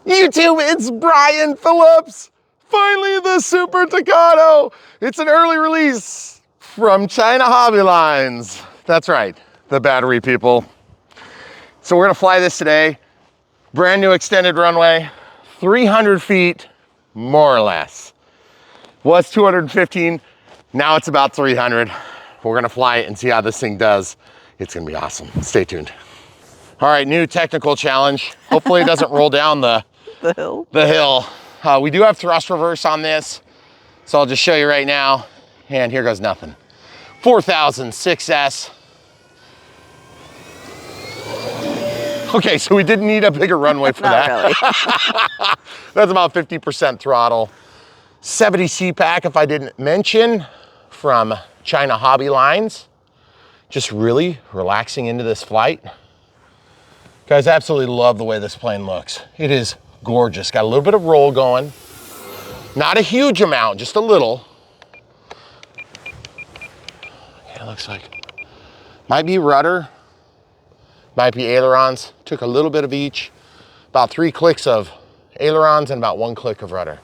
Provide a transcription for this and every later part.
YouTube, it's Brian Phillips. Finally, the Super Tucano. It's an early release from China Hobby Lines. That's right, the battery people. So we're gonna fly this today. Brand new extended runway, 300 feet, more or less. Was 215, now it's about 300. We're gonna fly it and see how this thing does. It's gonna be awesome. Stay tuned. All right, new technical challenge. Hopefully it doesn't roll down the hill. We do have thrust reverse on this, so I'll just show you right now. And here goes nothing. 4000 6S. Okay, so we didn't need a bigger runway for that. Really. That's about 50% throttle. 70 CPAC, if I didn't mention, from China Hobby Lines. Just really relaxing into this flight. Guys, I absolutely love the way this plane looks. It is gorgeous. Got a little bit of roll going. Not a huge amount, just a little. Yeah, it looks like, might be rudder, might be ailerons. Took a little bit of each. About 3 clicks of ailerons and about 1 click of rudder.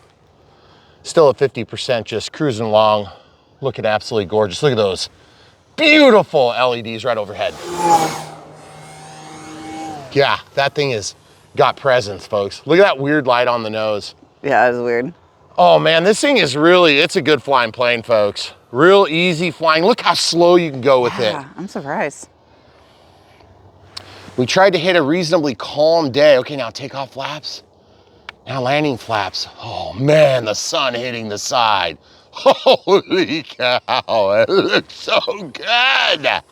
Still at 50%, just cruising along. Looking absolutely gorgeous. Look at those beautiful LEDs right overhead. Yeah, that thing has got presence, folks. Look at that weird light on the nose. Yeah, it was weird. Oh man, this thing is really, it's a good flying plane, folks. Real easy flying. Look how slow you can go with it. I'm surprised. We tried to hit a reasonably calm day. Okay, now takeoff flaps. Now landing flaps. Oh man, the sun hitting the side. Holy cow, it looks so good.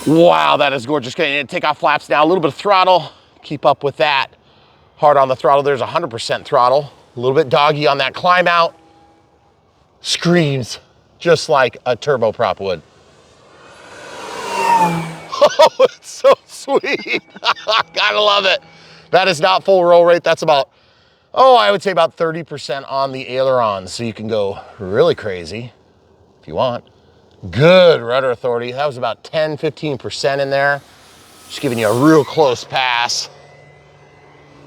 Wow, that is gorgeous. Okay, take off flaps now, a little bit of throttle. Keep up with that. Hard on the throttle, there's 100% throttle. A little bit doggy on that climb out. Screams just like a turboprop would. Oh, it's so sweet. Gotta love it. That is not full roll rate. That's about, I would say about 30% on the ailerons. So you can go really crazy if you want. Good rudder authority. That was about 10, 15% in there. Just giving you a real close pass.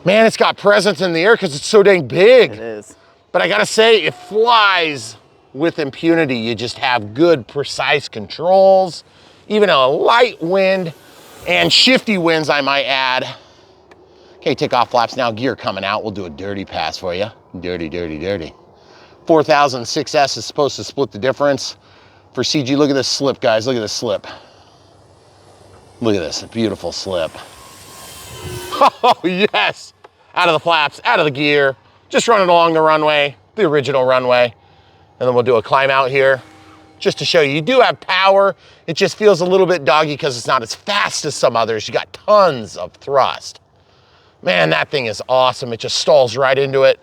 Man, it's got presence in the air because it's so dang big. It is. But I gotta say, it flies with impunity. You just have good, precise controls. Even a light wind and shifty winds, I might add. Okay, take off flaps now. Gear coming out. We'll do a dirty pass for you. Dirty, dirty, dirty. 4000 6S is supposed to split the difference. For CG, look at this slip, guys. Look at this slip. Look at this, a beautiful slip. Oh, yes. Out of the flaps, out of the gear. Just running along the runway, the original runway. And then we'll do a climb out here. Just to show you, you do have power. It just feels a little bit doggy because it's not as fast as some others. You got tons of thrust. Man, that thing is awesome. It just stalls right into it.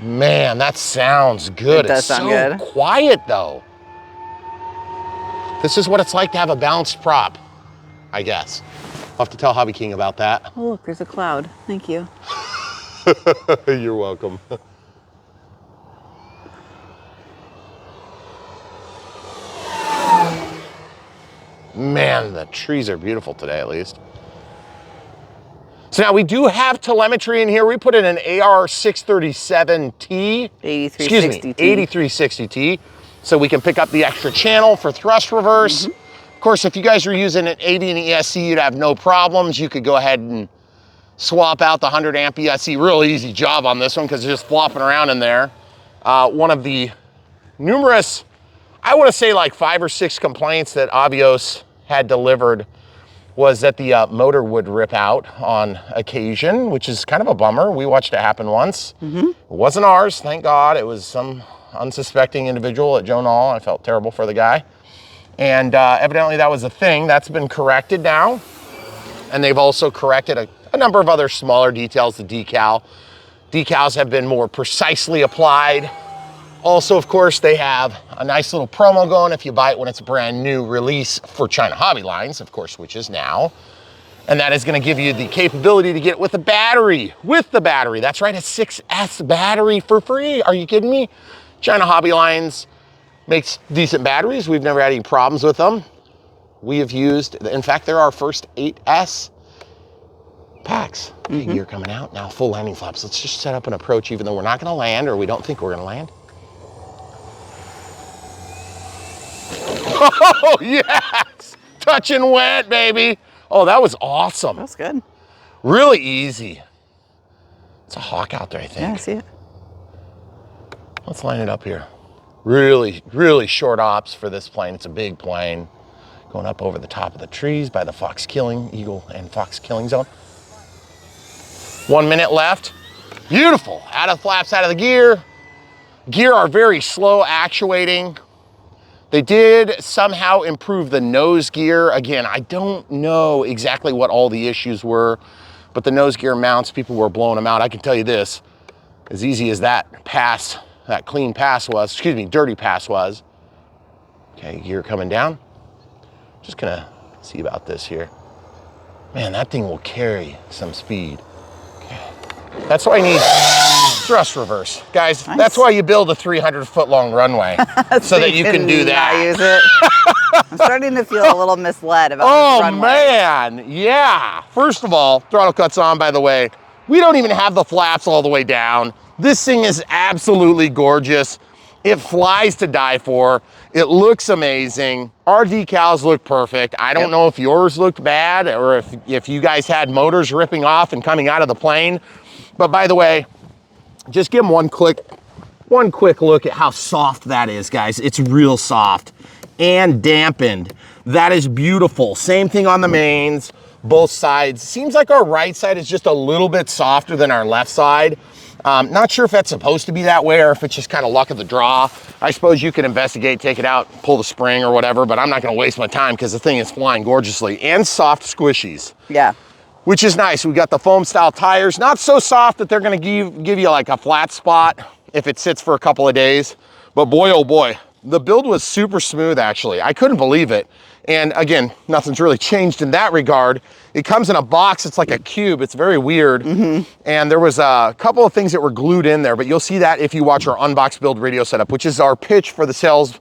Man, that sounds good. It does sound good. It's so quiet though. This is what it's like to have a balanced prop, I guess. I'll have to tell Hobby King about that. Oh, look, there's a cloud. Thank you. You're welcome. Man, the trees are beautiful today, at least. So now we do have telemetry in here. We put in an AR637T. 8360T. 8360T. So we can pick up the extra channel for thrust reverse. Of course, if you guys are using an 80 and ESC, you'd have no problems. You could go ahead and swap out the 100 amp ESC. Real easy job on this one because it's just flopping around in there. One of the numerous, I want to say like 5 or 6 complaints that Avios had delivered was that the motor would rip out on occasion, which is kind of a bummer. We watched it happen once. It wasn't ours, thank God. It was some unsuspecting individual at Jonal. I felt terrible for the guy. And evidently that was a thing. That's been corrected now. And they've also corrected a number of other smaller details. The decals have been more precisely applied. Also, of course, they have a nice little promo going if you buy it when it's a brand new release for China Hobby Lines, of course, which is now. And that is gonna give you the capability to get it with the battery. That's right, a 6S battery for free. Are you kidding me? China Hobby Lines makes decent batteries. We've never had any problems with them. we have used. In fact, they're our first 8S packs. Okay, gear coming out. Now full landing flaps. Let's just set up an approach even though we're not gonna land, or we don't think we're gonna land. Oh, yes! Touch and wet, baby. Oh, that was awesome. That was good. Really easy. It's a hawk out there, I think. Yeah, I see it. Let's line it up here. Really, really short ops for this plane. It's a big plane. Going up over the top of the trees by the eagle and fox killing zone. 1 minute left. Beautiful. Out of the flaps, out of the gear. Gear are very slow actuating. They did somehow improve the nose gear. Again, I don't know exactly what all the issues were, but the nose gear mounts, people were blowing them out. I can tell you this, as easy as that pass, that clean pass was, excuse me, dirty pass was. Okay, gear coming down. Just gonna see about this here. Man, that thing will carry some speed. Okay. That's why I need thrust reverse. Guys, Nice. That's why you build a 300-foot long runway, so that you can do that. Not use it. I'm starting to feel a little misled about this runway. Man, yeah. First of all, throttle cuts on, by the way. We don't even have the flaps all the way down. This thing is absolutely gorgeous. It flies to die for. It looks amazing. Our decals look perfect. I don't know if yours looked bad or if you guys had motors ripping off and coming out of the plane. But by the way, just give them one quick look at how soft that is, guys. It's real soft and dampened. That is beautiful. Same thing on the mains, both sides. Seems like our right side is just a little bit softer than our left side. Not sure if that's supposed to be that way or if it's just kind of luck of the draw. I suppose you can investigate, take it out, pull the spring or whatever, but I'm not gonna waste my time because the thing is flying gorgeously. And soft squishies. Yeah. Which is nice. We got the foam style tires, not so soft that they're gonna give you like a flat spot if it sits for a couple of days. But boy, oh boy, the build was super smooth actually. I couldn't believe it. And again, nothing's really changed in that regard. It comes in a box, it's like a cube, it's very weird. And there was a couple of things that were glued in there, but you'll see that if you watch our Unbox Build radio setup, which is our pitch for the sales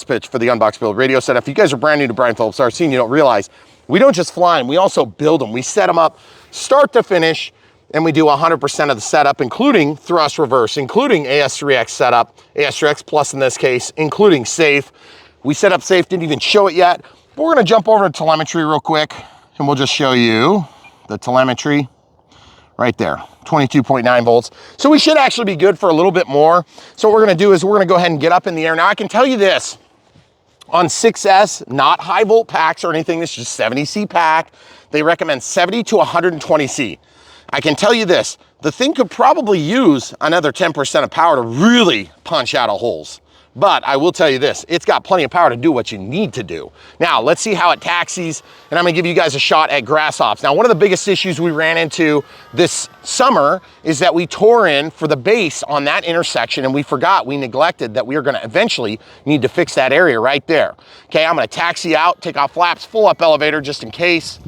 pitch for the Unbox Build radio setup. If you guys are brand new to Brian Phillips RC and you don't realize, we don't just fly them, we also build them. We set them up start to finish, and we do 100% of the setup, including thrust reverse, including AS3X setup, AS3X Plus in this case, including safe. We set up safe, didn't even show it yet, but we're gonna jump over to telemetry real quick, and we'll just show you the telemetry right there, 22.9 volts. So we should actually be good for a little bit more. So what we're gonna do is we're gonna go ahead and get up in the air. Now I can tell you this, on 6S, not high volt packs or anything, this is just 70C pack. They recommend 70 to 120C. I can tell you this, the thing could probably use another 10% of power to really punch out of holes. But I will tell you this, it's got plenty of power to do what you need to do. Now, let's see how it taxis, and I'm gonna give you guys a shot at grass hops. Now, one of the biggest issues we ran into this summer is that we tore in for the base on that intersection, and we neglected that we are gonna eventually need to fix that area right there. Okay, I'm gonna taxi out, take off flaps, full up elevator just in case.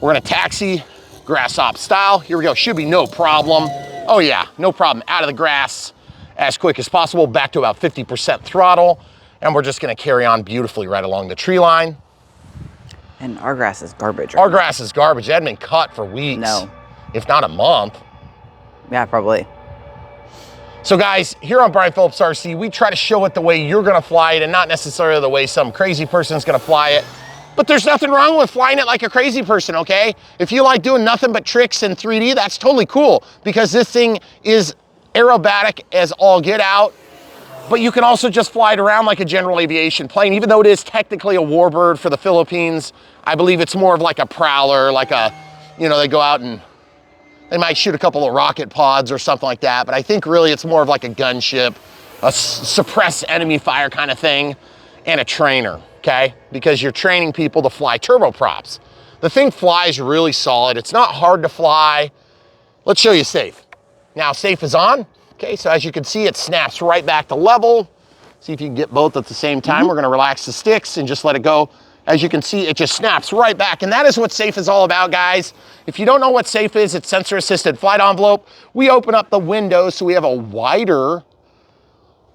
We're gonna taxi, grass hop style. Here we go, should be no problem. Oh yeah, no problem, out of the grass as quick as possible, back to about 50% throttle, and we're just gonna carry on beautifully right along the tree line. And our grass is garbage. Our grass is garbage. It hadn't been cut for weeks. No. If not a month. Yeah, probably. So guys, here on Brian Phillips RC, we try to show it the way you're gonna fly it and not necessarily the way some crazy person's gonna fly it. But there's nothing wrong with flying it like a crazy person, okay? If you like doing nothing but tricks in 3D, that's totally cool because this thing is aerobatic as all get out, but you can also just fly it around like a general aviation plane. Even though it is technically a warbird for the Philippines, I believe it's more of like a prowler, like a, you know, they go out and they might shoot a couple of rocket pods or something like that, but I think really it's more of like a gunship, a suppress enemy fire kind of thing, and a trainer, okay? Because you're training people to fly turboprops. The thing flies really solid. It's not hard to fly. Let's show you safe. Now safe is on, okay, so as you can see, it snaps right back to level. See if you can get both at the same time. We're gonna relax the sticks and just let it go. As you can see, it just snaps right back, and that is what safe is all about, guys. If you don't know what safe is, it's sensor assisted flight envelope. We open up the window so we have a wider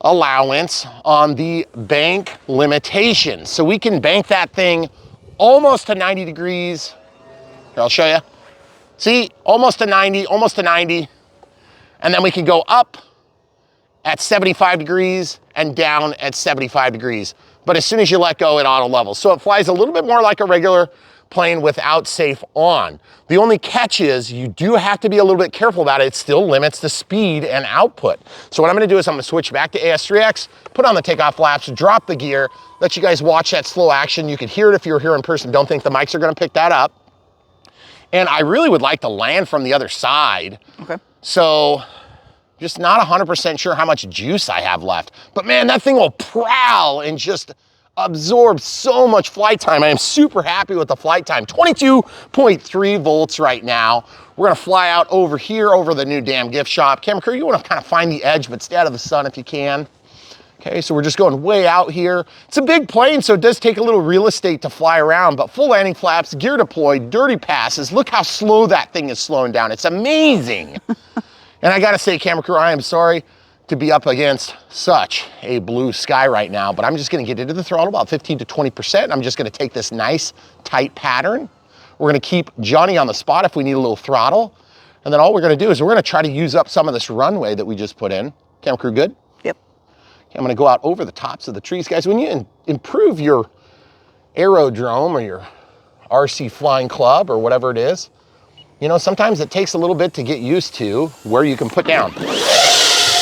allowance on the bank limitations. So we can bank that thing almost to 90 degrees. Here, I'll show you. See, almost to 90, almost to 90. And then we can go up at 75 degrees and down at 75 degrees. But as soon as you let go, it auto levels. So it flies a little bit more like a regular plane without safe on. The only catch is you do have to be a little bit careful about it. It still limits the speed and output. So what I'm gonna do is I'm gonna switch back to AS3X, put on the takeoff flaps, drop the gear, let you guys watch that slow action. You can hear it if you're here in person. Don't think the mics are gonna pick that up. And I really would like to land from the other side. Okay. So just not 100% sure how much juice I have left. But man, that thing will prowl and just absorb so much flight time. I am super happy with the flight time. 22.3 volts right now. We're gonna fly out over here, over the new damn gift shop. Camera crew, you wanna kind of find the edge, but stay out of the sun if you can. Okay, so we're just going way out here. It's a big plane, so it does take a little real estate to fly around, but full landing flaps, gear deployed, dirty passes. Look how slow that thing is slowing down. It's amazing. And I gotta say, camera crew, I am sorry to be up against such a blue sky right now, but I'm just gonna get into the throttle about 15 to 20%. I'm just gonna take this nice, tight pattern. We're gonna keep Johnny on the spot if we need a little throttle. And then all we're gonna do is we're gonna try to use up some of this runway that we just put in. Camera crew, good? Yep. Okay, I'm gonna go out over the tops of the trees. Guys, when you improve your aerodrome or your RC flying club or whatever it is, you know, sometimes it takes a little bit to get used to where you can put down.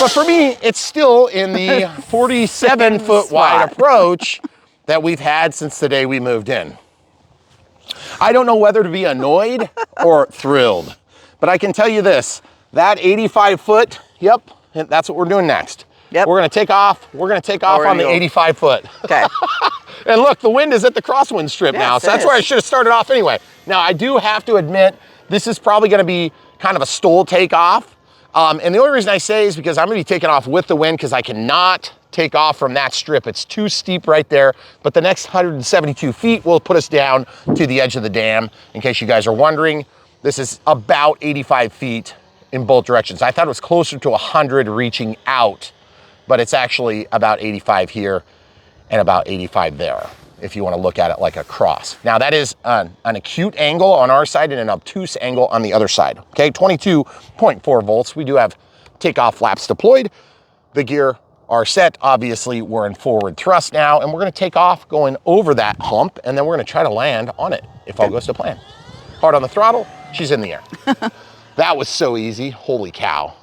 But for me, it's still in the 47-foot wide approach that we've had since the day we moved in. I don't know whether to be annoyed or thrilled, but I can tell you this, that 85 foot, yep, that's what we're doing next. Yep. We're gonna take off on the 85 foot. Okay. And look, the wind is at the crosswind strip now, so that's where I should have started off anyway. Now, I do have to admit, this is probably gonna be kind of a stall takeoff. And the only reason I say is because I'm gonna be taking off with the wind because I cannot take off from that strip. It's too steep right there, but the next 172 feet will put us down to the edge of the dam. In case you guys are wondering, this is about 85 feet in both directions. I thought it was closer to 100 reaching out, but it's actually about 85 here and about 85 there, if you want to look at it like a cross. Now that is an acute angle on our side and an obtuse angle on the other side. Okay, 22.4 volts. We do have takeoff flaps deployed. The gear are set. Obviously, we're in forward thrust now, and we're gonna take off going over that hump, and then we're gonna try to land on it if all goes to plan. Hard on the throttle, she's in the air. That was so easy, holy cow.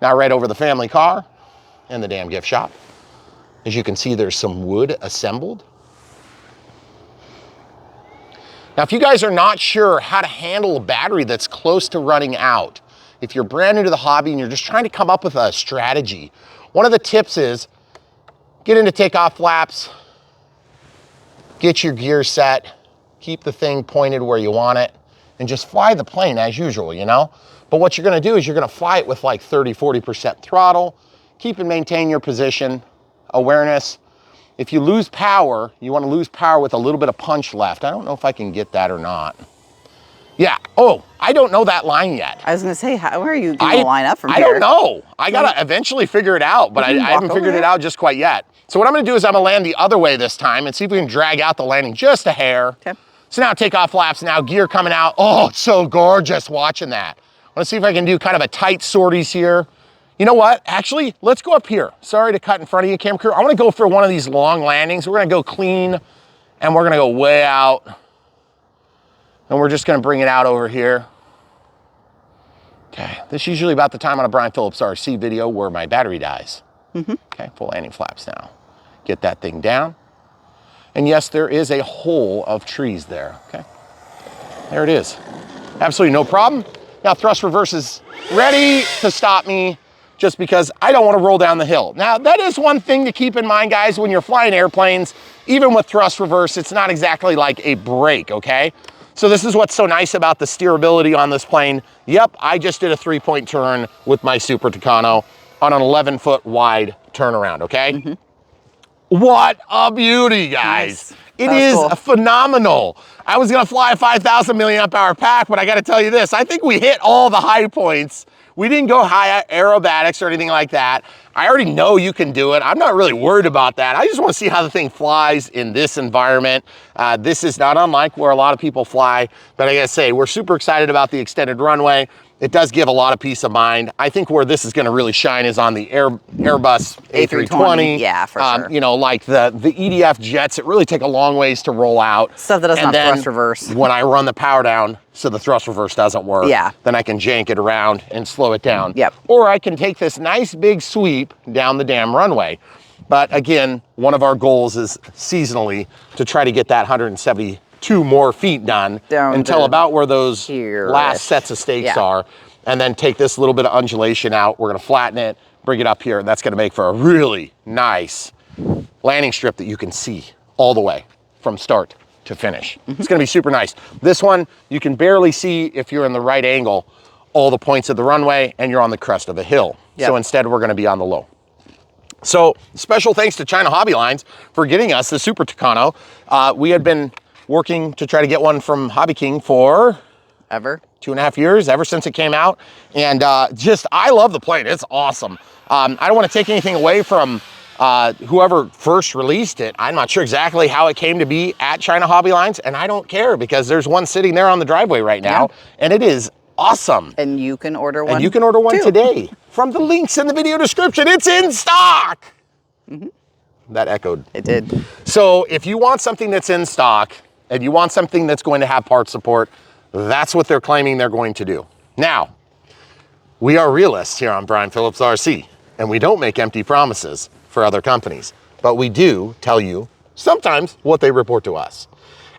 Now right over the family car and the damn gift shop. As you can see, there's some wood assembled. Now, if you guys are not sure how to handle a battery that's close to running out, if you're brand new to the hobby and you're just trying to come up with a strategy, one of the tips is get into takeoff flaps, get your gear set, keep the thing pointed where you want it, and just fly the plane as usual, you know? But what you're gonna do is you're gonna fly it with like 30, 40% throttle, keep and maintain your position, awareness. If you lose power, you want to lose power with a little bit of punch left. I don't know if I can get that or not. Yeah, oh, I don't know that line yet. I was gonna say, how are you gonna line up from here? I don't know. I gotta eventually figure it out, but I haven't figured it out just quite yet. So what I'm gonna do is I'm gonna land the other way this time and see if we can drag out the landing just a hair. Okay. So now takeoff flaps, now gear coming out. Oh, it's so gorgeous watching that. I wanna see if I can do kind of a tight sorties here. You know what? Actually, let's go up here. Sorry to cut in front of you, camera crew. I want to go for one of these long landings. We're going to go clean, and we're going to go way out. And we're just going to bring it out over here. Okay, this is usually about the time on a Brian Phillips RC video where my battery dies. Okay, full landing flaps now. Get that thing down. And yes, there is a hole of trees there. Okay, there it is. Absolutely no problem. Now thrust reverse is ready to stop me, just because I don't want to roll down the hill. Now, that is one thing to keep in mind, guys, when you're flying airplanes, even with thrust reverse, it's not exactly like a brake, okay? So this is what's so nice about the steerability on this plane. Yep, I just did a 3-point turn with my Super Tucano on an 11-foot wide turnaround, okay? What a beauty, guys. Nice. It is cool. Phenomenal. I was gonna fly a 5,000 milliamp hour pack, but I gotta tell you this, I think we hit all the high points We didn't go high aerobatics or anything like that. I already know you can do it. I'm not really worried about that. I just want to see how the thing flies in this environment. This is not unlike where a lot of people fly, but I gotta say, we're super excited about the extended runway. It does give a lot of peace of mind. I think where this is going to really shine is on the Airbus A320. Yeah, for sure. You know, like the EDF jets, it really take a long ways to roll out. Stuff that doesn't have thrust reverse. When I run the power down, so the thrust reverse doesn't work, then I can jank it around and slow it down. Yep. Or I can take this nice big sweep down the damn runway. But again, one of our goals is seasonally to try to get that 172 more feet done until about where those last sets of stakes are, and then take this little bit of undulation out. We're gonna flatten it, bring it up here, and that's gonna make for a really nice landing strip that you can see all the way from start to finish. It's gonna be super nice. This one, you can barely see if you're in the right angle, all the points of the runway, and you're on the crest of a hill. So instead, we're gonna be on the low. So special thanks to China Hobby Lines for getting us the Super Tucano. We had been working to try to get one from Hobby King for 2.5 years, ever since it came out. And I love the plane, it's awesome. I don't wanna take anything away from whoever first released it. I'm not sure exactly how it came to be at China Hobby Lines, and I don't care because there's one sitting there on the driveway right now, and it is awesome. And you can order one. And you can order one today from the links in the video description. It's in stock. That echoed. It did. So if you want something that's in stock and you want something that's going to have part support, that's what they're claiming they're going to do. Now, we are realists here on Brian Phillips RC, and we don't make empty promises for other companies, but we do tell you sometimes what they report to us.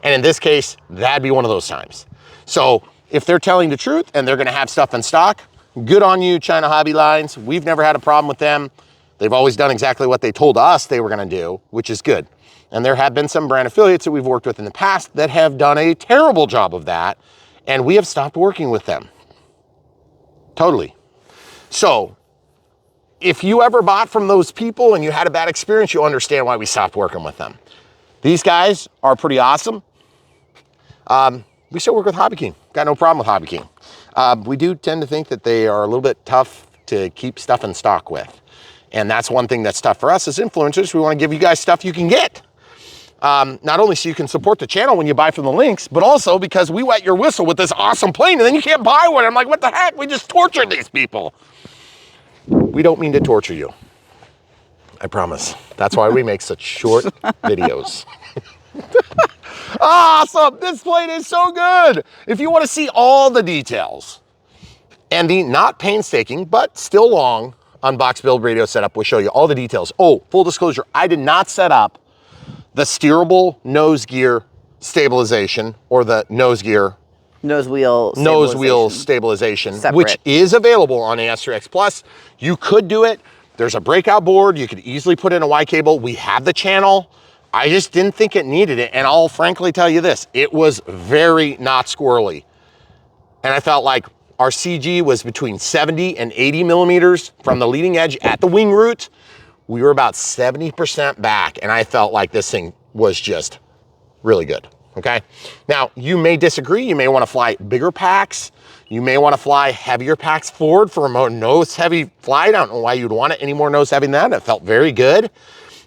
And in this case, that'd be one of those times. So if they're telling the truth and they're gonna have stuff in stock, good on you, China Hobby Lines. We've never had a problem with them. They've always done exactly what they told us they were gonna do, which is good. And there have been some brand affiliates that we've worked with in the past that have done a terrible job of that, and we have stopped working with them. Totally. So if you ever bought from those people and you had a bad experience, you'll understand why we stopped working with them. These guys are pretty awesome. We still work with Hobby King. Got no problem with Hobby King. We do tend to think that they are a little bit tough to keep stuff in stock with. And that's one thing that's tough for us as influencers. We want to give you guys stuff you can get. Not only so you can support the channel when you buy from the links, but also because we wet your whistle with this awesome plane and then you can't buy one. I'm like, what the heck? We just tortured these people. We don't mean to torture you. I promise. That's why we make such short videos. Awesome, this plane is so good. If you want to see all the details and the not painstaking, but still long unbox build radio setup, we'll show you all the details. Oh, full disclosure, I did not set up the steerable nose gear stabilization or the nose wheel stabilization, separate, which is available on AS3X Plus. You could do it. There's a breakout board. You could easily put in a Y cable. We have the channel. I just didn't think it needed it. And I'll frankly tell you this, it was very not squirrely. And I felt like our CG was between 70 and 80 millimeters from the leading edge at the wing root. We were about 70% back, and I felt like this thing was just really good, okay? Now, you may disagree. You may want to fly bigger packs. You may want to fly heavier packs forward for a more nose-heavy flight. I don't know why you'd want it any more nose-heavy than that. It felt very good.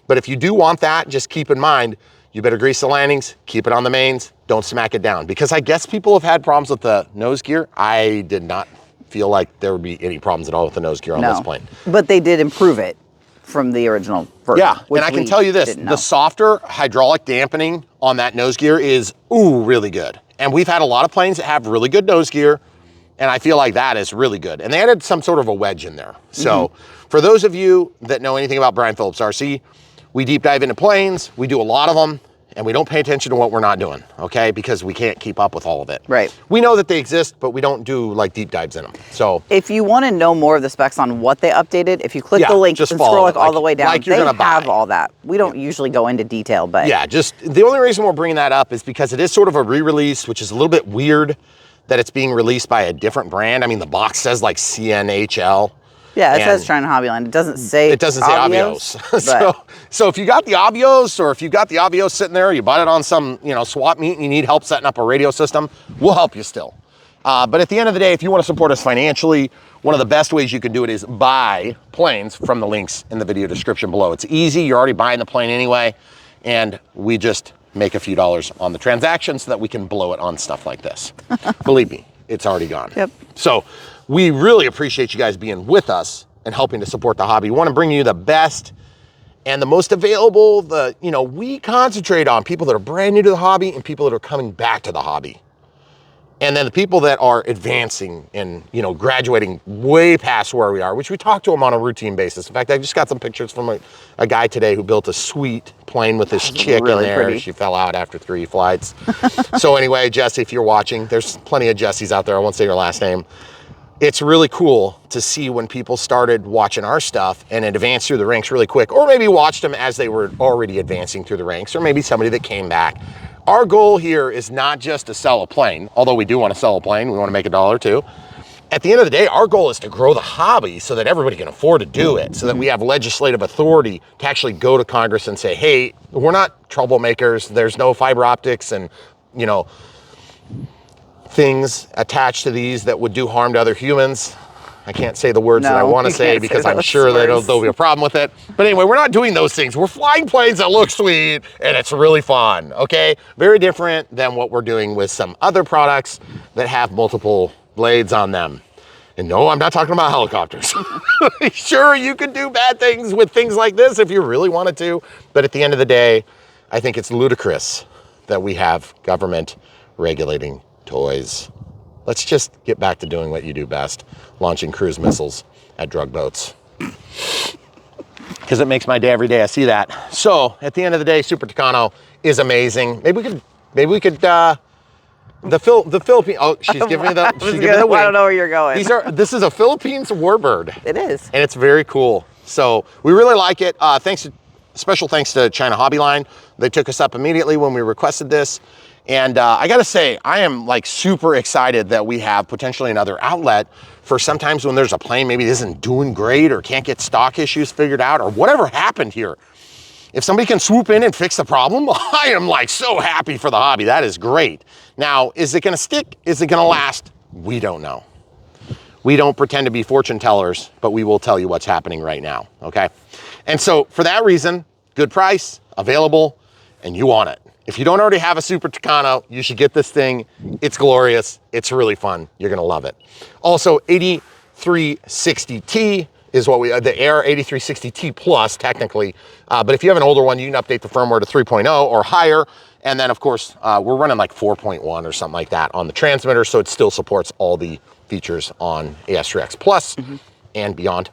But if you do want that, just keep in mind, you better grease the landings, keep it on the mains, don't smack it down. Because I guess people have had problems with the nose gear. I did not feel like there would be any problems at all with the nose gear on this plane. But they did improve it from the original version. Yeah, and I can tell you this, the softer hydraulic dampening on that nose gear is, really good. And we've had a lot of planes that have really good nose gear, and I feel like that is really good. And they added some sort of a wedge in there. So for those of you that know anything about Brian Phillips RC, we deep dive into planes, we do a lot of them, and we don't pay attention to what we're not doing, okay? Because we can't keep up with all of it. Right. We know that they exist, but we don't do like deep dives in them. So if you want to know more of the specs on what they updated, if you click the link and scroll all the way down, they have all that. We don't usually go into detail, but yeah, just the only reason we're bringing that up is because it is sort of a re-release, which is a little bit weird that it's being released by a different brand. I mean, the box says like CNHL. Yeah, it says China Hobby Line. It doesn't say Avios. So if you got the Avios, or if you got the Avios sitting there, you bought it on some swap meet and you need help setting up a radio system, we'll help you still. But at the end of the day, if you want to support us financially, one of the best ways you can do it is buy planes from the links in the video description below. It's easy. You're already buying the plane anyway. And we just make a few dollars on the transaction so that we can blow it on stuff like this. Believe me, it's already gone. Yep. So we really appreciate you guys being with us and helping to support the hobby. We want to bring you the best and the most available. We concentrate on people that are brand new to the hobby and people that are coming back to the hobby. And then the people that are advancing and, graduating way past where we are, which we talk to them on a routine basis. In fact, I just got some pictures from a guy today who built a sweet plane with this chick really in there. Pretty. She fell out after 3 flights. So anyway, Jesse, if you're watching, there's plenty of Jessies out there. I won't say your last name. It's really cool to see when people started watching our stuff and advanced through the ranks really quick, or maybe watched them as they were already advancing through the ranks, or maybe somebody that came back. Our goal here is not just to sell a plane, although we do want to sell a plane. We want to make $1 too. At the end of the day, our goal is to grow the hobby so that everybody can afford to do it, so that we have legislative authority to actually go to Congress and say, hey, we're not troublemakers. There's no fiber optics and, things attached to these that would do harm to other humans. I can't say the words that I want to say because I'm sure that there'll be a problem with it. But anyway, we're not doing those things. We're flying planes that look sweet and it's really fun, okay? Very different than what we're doing with some other products that have multiple blades on them. And no, I'm not talking about helicopters. Sure, you could do bad things with things like this if you really wanted to. But at the end of the day, I think it's ludicrous that we have government regulating toys. Let's just get back to doing what you do best, launching cruise missiles at drug boats. Because it makes my day every day I see that. So at the end of the day, Super Tucano is amazing. Maybe we could the Philippines. Oh, she's giving me the. She's giving me the wing. I don't know where you're going. This is a Philippines warbird. It is, and it's very cool. So we really like it. Special thanks to China Hobby Line. They took us up immediately when we requested this. And I gotta say, I am super excited that we have potentially another outlet for sometimes when there's a plane maybe isn't doing great or can't get stock issues figured out or whatever happened here. If somebody can swoop in and fix the problem, I am so happy for the hobby. That is great. Now, is it gonna stick? Is it gonna last? We don't know. We don't pretend to be fortune tellers, but we will tell you what's happening right now, okay? And so for that reason, good price, available, and you want it. If you don't already have a Super Tucano, you should get this thing. It's glorious. It's really fun. You're gonna love it. Also, 8360T is what the Air 8360T Plus, technically. But if you have an older one, you can update the firmware to 3.0 or higher. And then, of course, we're running 4.1 or something like that on the transmitter, so it still supports all the features on AS3X Plus and beyond.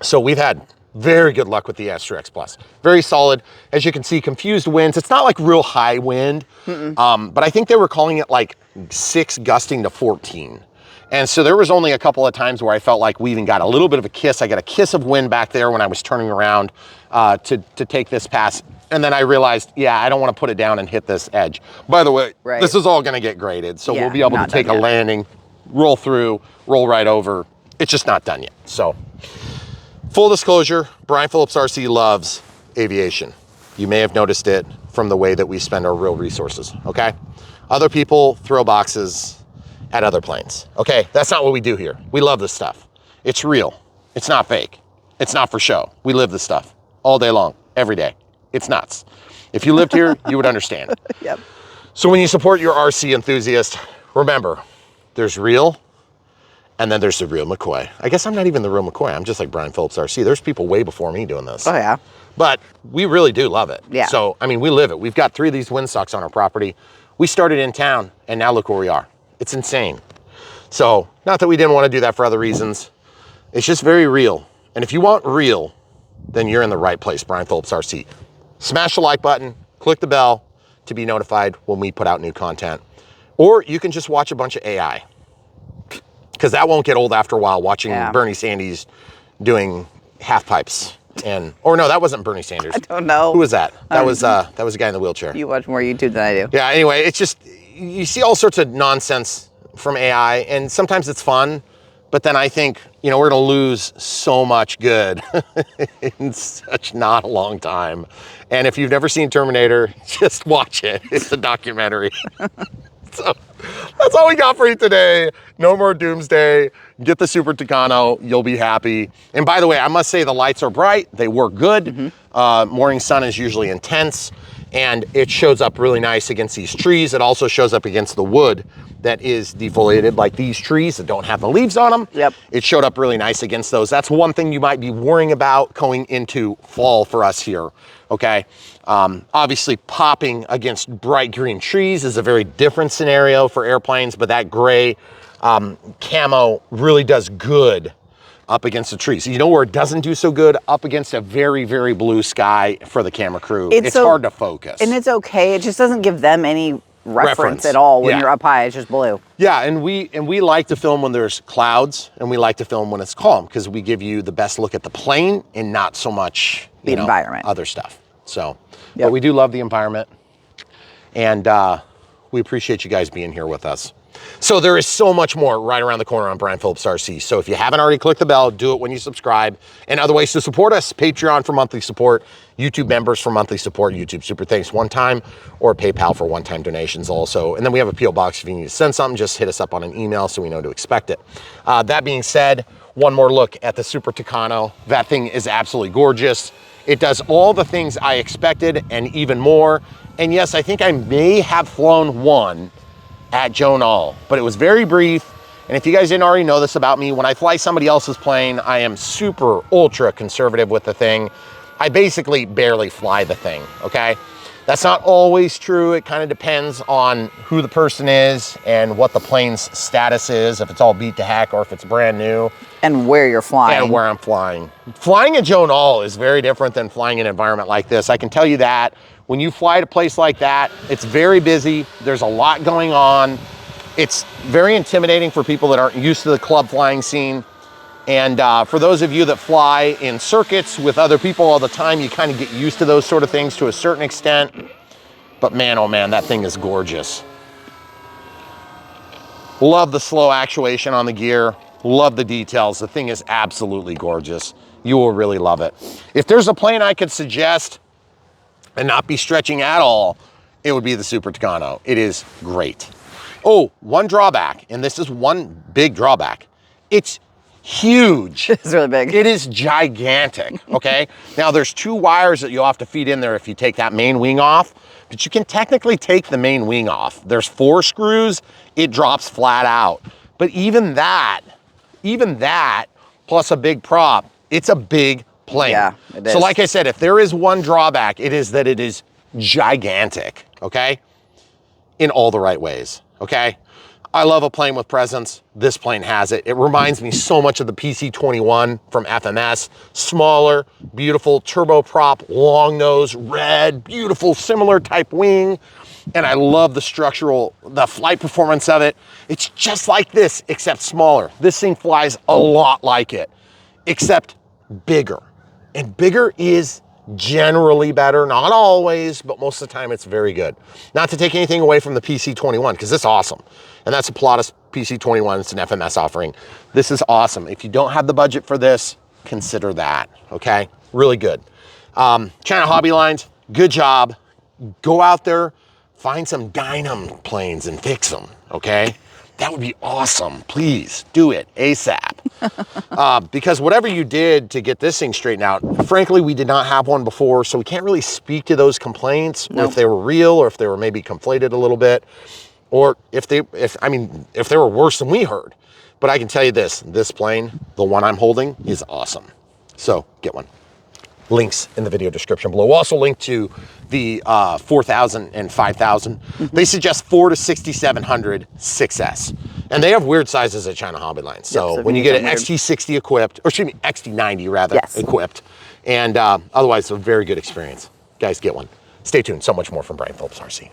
So we've had very good luck with the AS3X Plus. Very solid. As you can see, confused winds. It's not real high wind, but I think they were calling it 6 gusting to 14. And so there was only a couple of times where I felt like we even got a little bit of a kiss. I got a kiss of wind back there when I was turning around to take this pass. And then I realized, yeah, I don't want to put it down and hit this edge. By the way, this is all going to get graded. So we'll be able to take a landing, roll through, roll right over. It's just not done yet. So full disclosure, Brian Phillips RC loves aviation. You may have noticed it from the way that we spend our real resources, okay? Other people throw boxes at other planes, okay? That's not what we do here. We love this stuff. It's real. It's not fake. It's not for show. We live this stuff all day long, every day. It's nuts. If you lived here, you would understand. Yep. So when you support your RC enthusiast, remember, there's real, and then there's the real McCoy. I guess I'm not even the real McCoy. I'm just like Brian Phillips RC. There's people way before me doing this. Oh, yeah. But we really do love it. Yeah. So, I mean, we live it. We've got 3 of these windstocks on our property. We started in town, and now look where we are. It's insane. So, not that we didn't want to do that for other reasons. It's just very real. And if you want real, then you're in the right place, Brian Phillips RC. Smash the like button, click the bell to be notified when we put out new content. Or you can just watch a bunch of AI. Because that won't get old after a while, watching Bernie Sanders doing half pipes. Or no, that wasn't Bernie Sanders. I don't know. Who was that? That was a guy in the wheelchair. You watch more YouTube than I do. Yeah, anyway, it's just, you see all sorts of nonsense from AI, and sometimes it's fun, but then I think, we're gonna lose so much good in such not a long time. And if you've never seen Terminator, just watch it. It's a documentary. So That's all we got for you today. No more doomsday. Get the Super Tucano. You'll be happy. And by the way, I must say the lights are bright. They work good. Morning sun is usually intense, and it shows up really nice against these trees. It also shows up against the wood that is defoliated, like these trees that don't have the leaves on them. Yep. It showed up really nice against those. That's one thing you might be worrying about going into fall for us here, okay? Obviously popping against bright green trees is a very different scenario for airplanes, but that gray camo really does good up against the trees. You know where it doesn't do so good? Up against a very, very blue sky for the camera crew. It's hard to focus. And it's okay. It just doesn't give them any reference at all when you're up high. It's just blue. Yeah, and we like to film when there's clouds, and we like to film when it's calm, because we give you the best look at the plane and not so much the environment, other stuff. So, but we do love the environment, and we appreciate you guys being here with us. So there is so much more right around the corner on Brian Phillips RC. So if you haven't already clicked the bell, do it when you subscribe. And other ways to support us: Patreon for monthly support, YouTube members for monthly support, YouTube Super Thanks one time, or PayPal for one-time donations also. And then we have a P.O. box if you need to send something. Just hit us up on an email so we know to expect it. That being said, one more look at the Super Tucano. That thing is absolutely gorgeous. It does all the things I expected and even more. And yes, I think I may have flown one at Tucano, but it was very brief. And if you guys didn't already know this about me, when I fly somebody else's plane, I am super ultra conservative with the thing. I basically barely fly the thing, okay? That's not always true. It kind of depends on who the person is and what the plane's status is, if it's all beat to heck or if it's brand new. And where you're flying. And where I'm flying. Flying at Tucano is very different than flying in an environment like this. I can tell you that. When you fly to a place like that, it's very busy. There's a lot going on. It's very intimidating for people that aren't used to the club flying scene. And for those of you that fly in circuits with other people all the time, you kind of get used to those sort of things to a certain extent. But man, oh man, that thing is gorgeous. Love the slow actuation on the gear. Love the details. The thing is absolutely gorgeous. You will really love it. If there's a plane I could suggest and not be stretching at all, it would be the Super Tucano. It is great. Oh, one drawback, and this is one big drawback. It's huge. It's really big. It is gigantic, okay? Now there's 2 wires that you'll have to feed in there if you take that main wing off, but you can technically take the main wing off. There's 4 screws, it drops flat out. But even that, plus a big prop, it's a big plane. Yeah, it is. So like I said, if there is one drawback, it is that it is gigantic, okay? In all the right ways, okay? I love a plane with presence. This plane has it. It reminds me so much of the PC-21 from FMS. Smaller, beautiful turboprop, long nose, red, beautiful, similar type wing. And I love the flight performance of it. It's just like this, except smaller. This thing flies a lot like it, except bigger. And bigger is generally better, not always, but most of the time it's very good. Not to take anything away from the PC-21, because it's awesome. And that's a Pilatus PC-21, it's an FMS offering. This is awesome. If you don't have the budget for this, consider that, okay? Really good. China Hobby Lines, good job. Go out there, find some Dynam planes and fix them, okay? That would be awesome. Please do it ASAP. Because whatever you did to get this thing straightened out, frankly, we did not have one before, so we can't really speak to those complaints, or if they were real, or if they were maybe conflated a little bit, or if they were worse than we heard. But I can tell you this plane, the one I'm holding, is awesome. So get one. Links in the video description below. We'll also link to the 4000 and 5000. They suggest 4 to 6700 6S. And they have weird sizes at China Hobby Lines. So when you get an XT60 equipped, or excuse me, XT90 rather, equipped, and otherwise a very good experience. Guys, get one. Stay tuned. So much more from Brian Phillips RC.